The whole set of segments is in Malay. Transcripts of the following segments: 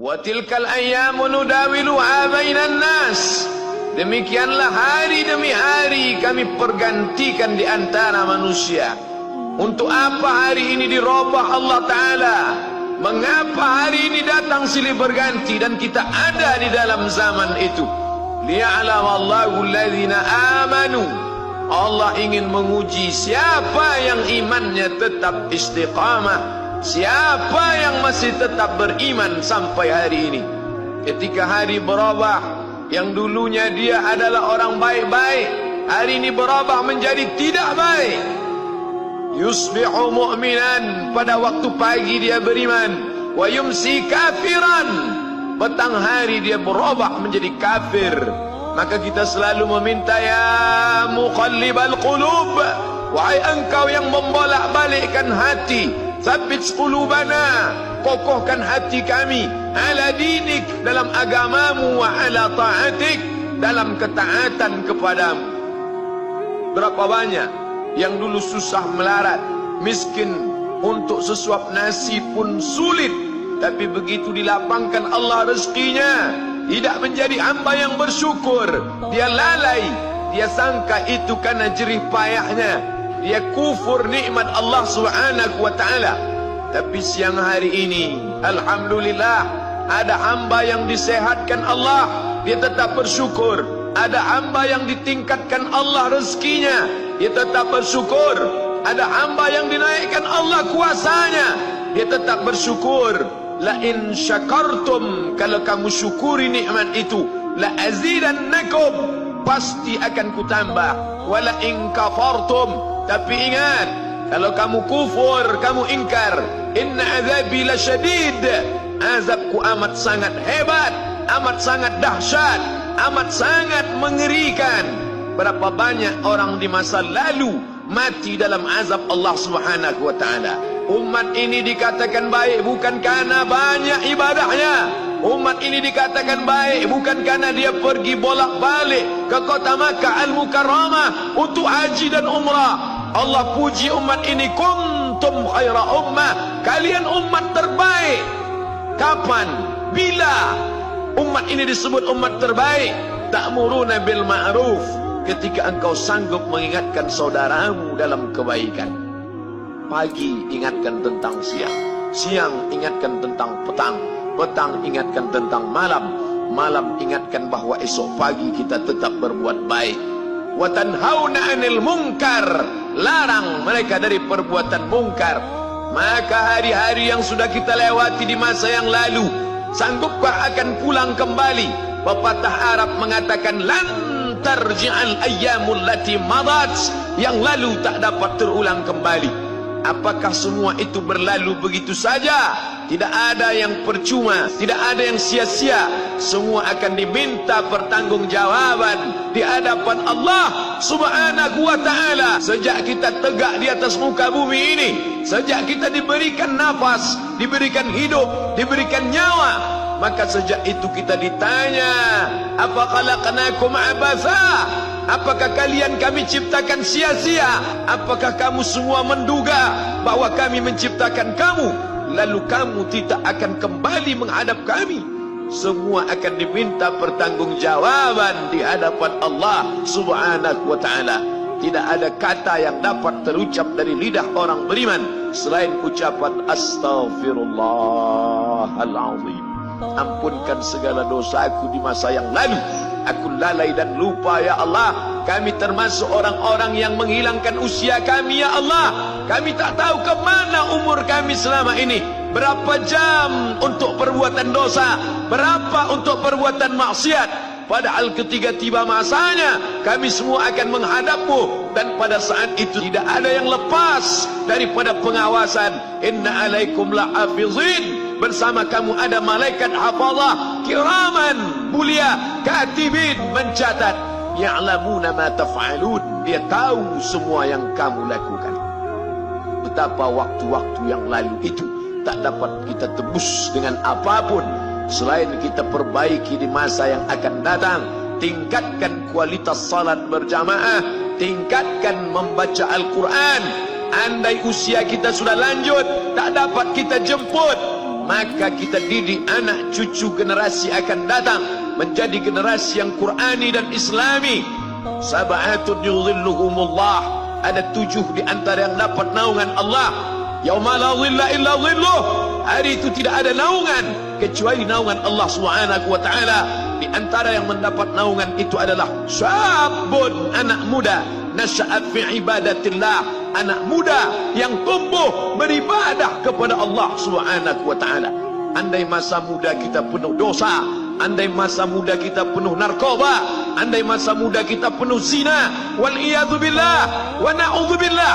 Wa tilkal ayyamu nudawiluha bainan nas. Demikianlah hari demi hari kami pergantikan di antara manusia. Untuk apa hari ini dirubah Allah Ta'ala? Mengapa hari ini datang silih berganti dan kita ada di dalam zaman itu? Liya'lamallahu alladhina amanu. Allah ingin menguji siapa yang imannya tetap istiqamah, siapa yang masih tetap beriman sampai hari ini. Ketika hari berubah, yang dulunya dia adalah orang baik-baik, hari ini berubah menjadi tidak baik. Yusbihu mu'minan, pada waktu pagi dia beriman, wa yumsi kafiran, petang hari dia berubah menjadi kafir. Maka kita selalu meminta, ya muqallibal qulub, wahai engkau yang membolak-balikkan hati, tsabbit qulubana, kokohkan hati kami, ala dinik, dalam agamamu, wa ala ta'atik, dalam ketaatan kepadamu. Berapa banyak yang dulu susah melarat, miskin, untuk sesuap nasi pun sulit, tapi begitu dilapangkan Allah rezekinya, tidak menjadi hamba yang bersyukur. Dia lalai, dia sangka itu karena jerih payahnya, dia kufur nikmat Allah Subhanahu wa ta'ala. Tapi siang hari ini, alhamdulillah, ada hamba yang disehatkan Allah, dia tetap bersyukur. Ada hamba yang ditingkatkan Allah rezekinya, dia tetap bersyukur. Ada hamba yang dinaikkan Allah kuasanya, dia tetap bersyukur. La in syakartum, kalau kamu syukuri nikmat itu, la azidannakum, pasti akan kutambah. Wala in kafartum, tapi ingat, kalau kamu kufur, kamu ingkar, inna azabi lasyadid, azabku amat sangat hebat, amat sangat dahsyat, amat sangat mengerikan. Berapa banyak orang di masa lalu mati dalam azab Allah Subhanahu wa ta'ala. Umat ini dikatakan baik bukan karena banyak ibadahnya. Umat ini dikatakan baik bukan karena dia pergi bolak-balik ke kota Makkah Al-Mukarramah untuk haji dan umrah. Allah puji umat ini, kuntum khaira ummah, kalian umat terbaik. Kapan? Bila umat ini disebut umat terbaik? Ta'muruna bil ma'ruf, ketika engkau sanggup mengingatkan saudaramu dalam kebaikan. Pagi ingatkan tentang siang, siang ingatkan tentang petang, petang ingatkan tentang malam, malam ingatkan bahwa esok pagi kita tetap berbuat baik. Wa tanhauna 'anil munkar, larang mereka dari perbuatan mungkar. Maka hari-hari yang sudah kita lewati di masa yang lalu, sanggupkah akan pulang kembali? Pepatah Arab mengatakan, lan tarji'al ayyamul lati madat, yang lalu tak dapat terulang kembali. Apakah semua itu berlalu begitu saja? Tidak ada yang percuma, tidak ada yang sia-sia. Semua akan diminta pertanggungjawaban di hadapan Allah Subhanahu wa ta'ala. Sejak kita tegak di atas muka bumi ini, sejak kita diberikan nafas, diberikan hidup, diberikan nyawa, maka sejak itu kita ditanya, apa khalaqnakum abatha? Apakah kalian kami ciptakan sia-sia? Apakah kamu semua menduga bahwa kami menciptakan kamu, lalu kamu tidak akan kembali menghadap kami? Semua akan diminta pertanggungjawaban di hadapan Allah Subhanahu wa ta'ala. Tidak ada kata yang dapat terucap dari lidah orang beriman selain ucapan astaghfirullahaladzim. Ampunkan segala dosaku di masa yang lalu. Aku lalai dan lupa, ya Allah. Kami termasuk orang-orang yang menghilangkan usia kami, ya Allah. Kami tak tahu ke mana umur kami selama ini. Berapa jam untuk perbuatan dosa, berapa untuk perbuatan maksiat. Padahal ketika tiba masanya, kami semua akan menghadapmu, dan pada saat itu tidak ada yang lepas daripada pengawasan. Inna alaikum lahafizin, bersama kamu ada malaikat hafazah kiraman mulia, katibin, mencatat. Ya'lamuna ma taf'alun, dia tahu semua yang kamu lakukan. Betapa waktu-waktu yang lalu itu tak dapat kita tebus dengan apapun selain kita perbaiki di masa yang akan datang. Tingkatkan kualitas salat berjamaah, tingkatkan membaca Al-Quran. Andai usia kita sudah lanjut, tak dapat kita jemput, maka kita didik anak cucu generasi akan datang menjadi generasi yang Qurani dan Islami. Sab'atun yudhilluhumullah, ada 7 di antara yang dapat naungan Allah. Yauma la dhilla illa dhilluh, hari itu tidak ada naungan kecuali naungan Allah Subhanahu wa taala. Di antara yang mendapat naungan itu adalah syabun, anak muda, nasya'at fi ibadatillah, anak muda yang tumbuh beribadah kepada Allah Subhanahu wa taala. Andai masa muda kita penuh dosa, andai masa muda kita penuh narkoba, andai masa muda kita penuh zina, wal iyadzu billah wa na'udzu billah,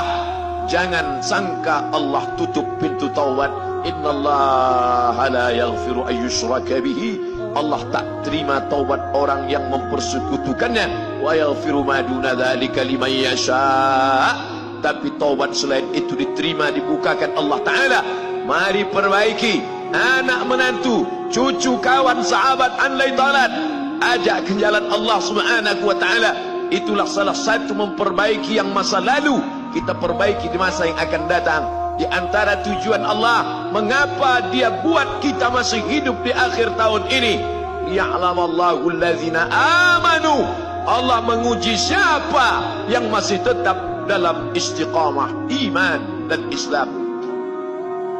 jangan sangka Allah tutup pintu taubat. Innallaha la yaghfiru an yushraka bihi, Allah tak terima taubat orang yang mempersekutukannya. Wa yaghfiru ma duna dzalika liman yasha, tapi taubat selain itu diterima, dibukakan Allah taala. Mari perbaiki anak menantu, cucu, kawan, sahabat, andai talat, ajak ke jalan Allah Subhanahu wa taala. Itulah salah satu memperbaiki yang masa lalu, kita perbaiki di masa yang akan datang. Di antara tujuan Allah mengapa dia buat kita masih hidup di akhir tahun ini, ya'lamallahu allazina amanu, Allah menguji siapa yang masih tetap dalam istiqamah iman dan Islam.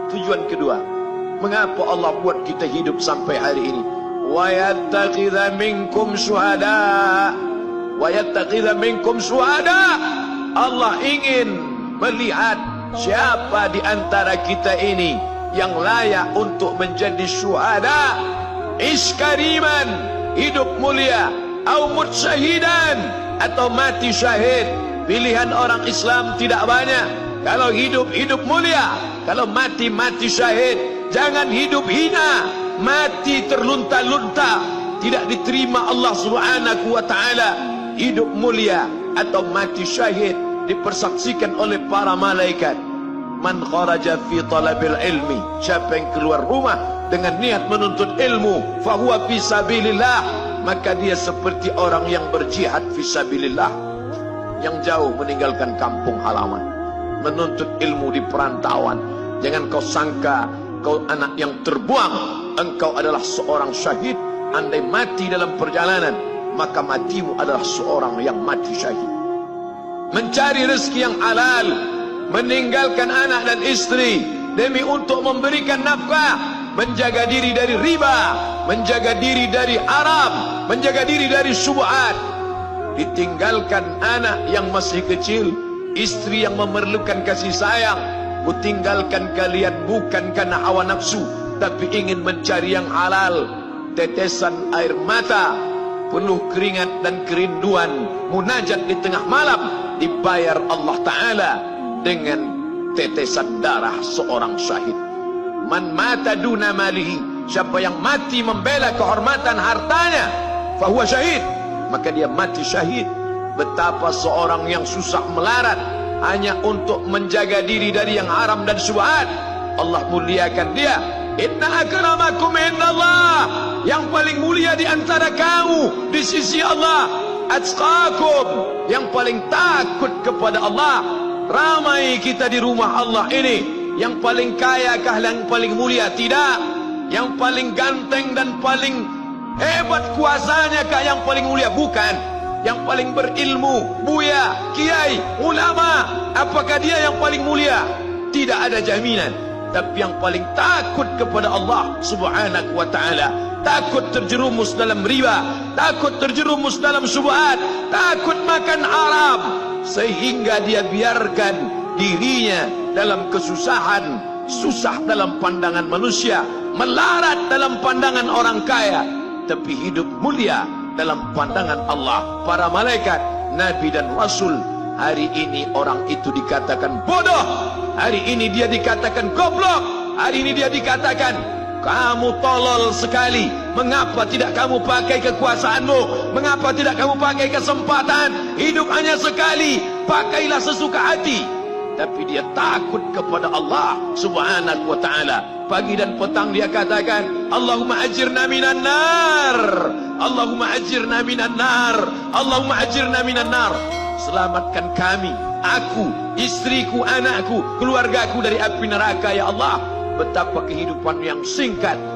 Tujuan kedua, mengapa Allah buat kita hidup sampai hari ini? Wa yattakhidha minkum syuhada, wa yattakhidha minkum syuhada, Allah ingin melihat siapa di antara kita ini yang layak untuk menjadi syuhada, iskariman, hidup mulia, au mutsyahidan, atau mati syahid. Pilihan orang Islam tidak banyak. Kalau hidup, hidup mulia. Kalau mati, mati syahid. Jangan hidup hina, mati terlunta-lunta, tidak diterima Allah Subhanahu wa taala. Hidup mulia atau mati syahid dipersaksikan oleh para malaikat. Man kharaja fi talabil ilmi, siapa yang keluar rumah dengan niat menuntut ilmu, fahuwa fi sabilillah, maka dia seperti orang yang berjihad fi sabilillah, yang jauh meninggalkan kampung halaman, menuntut ilmu di perantauan. Jangan kau sangka kau anak yang terbuang, engkau adalah seorang syahid. Andai mati dalam perjalanan, maka matimu adalah seorang yang mati syahid. Mencari rezeki yang halal, meninggalkan anak dan istri demi untuk memberikan nafkah, menjaga diri dari riba, menjaga diri dari haram, menjaga diri dari syubhat. Ditinggalkan anak yang masih kecil, istri yang memerlukan kasih sayang. Kutinggalkan kalian bukan karena hawa nafsu, tapi ingin mencari yang halal. Tetesan air mata, penuh keringat dan kerinduan, munajat di tengah malam, dibayar Allah Ta'ala dengan tetesan darah seorang syahid. Man mata duna malihi, siapa yang mati membela kehormatan hartanya, fahuwa syahid, maka dia mati syahid. Betapa seorang yang susah melarat hanya untuk menjaga diri dari yang haram dan syubhat, Allah muliakan dia. Inna akramakum indallah, yang paling mulia di antara kamu di sisi Allah, atqakum, yang paling takut kepada Allah. Ramai kita di rumah Allah ini, yang paling kaya kah yang paling mulia? Tidak. Yang paling ganteng dan paling hebat kuasanya kah yang paling mulia? Bukan. Yang paling berilmu, buya, kiai, ulama, apakah dia yang paling mulia? Tidak ada jaminan. Tapi yang paling takut kepada Allah Subhanahu wa ta'ala, takut terjerumus dalam riba, takut terjerumus dalam syubhat, takut makan haram, sehingga dia biarkan dirinya dalam kesusahan, susah dalam pandangan manusia, melarat dalam pandangan orang kaya, tapi hidup mulia dalam pandangan Allah, para malaikat, nabi dan rasul. Hari ini orang itu dikatakan bodoh, hari ini dia dikatakan goblok, hari ini dia dikatakan kamu tolol sekali. Mengapa tidak kamu pakai kekuasaanmu? Mengapa tidak kamu pakai kesempatan? Hidup hanya sekali, pakailah sesuka hati. Tapi dia takut kepada Allah Subhanahu wa ta'ala. Pagi dan petang dia katakan, Allahumma ajirna minan nar, Allahumma ajirna minan nar, Allahumma ajirna minan nar. Selamatkan kami, aku, istriku, anakku, keluargaku dari api neraka ya Allah. betapa kehidupan yang singkat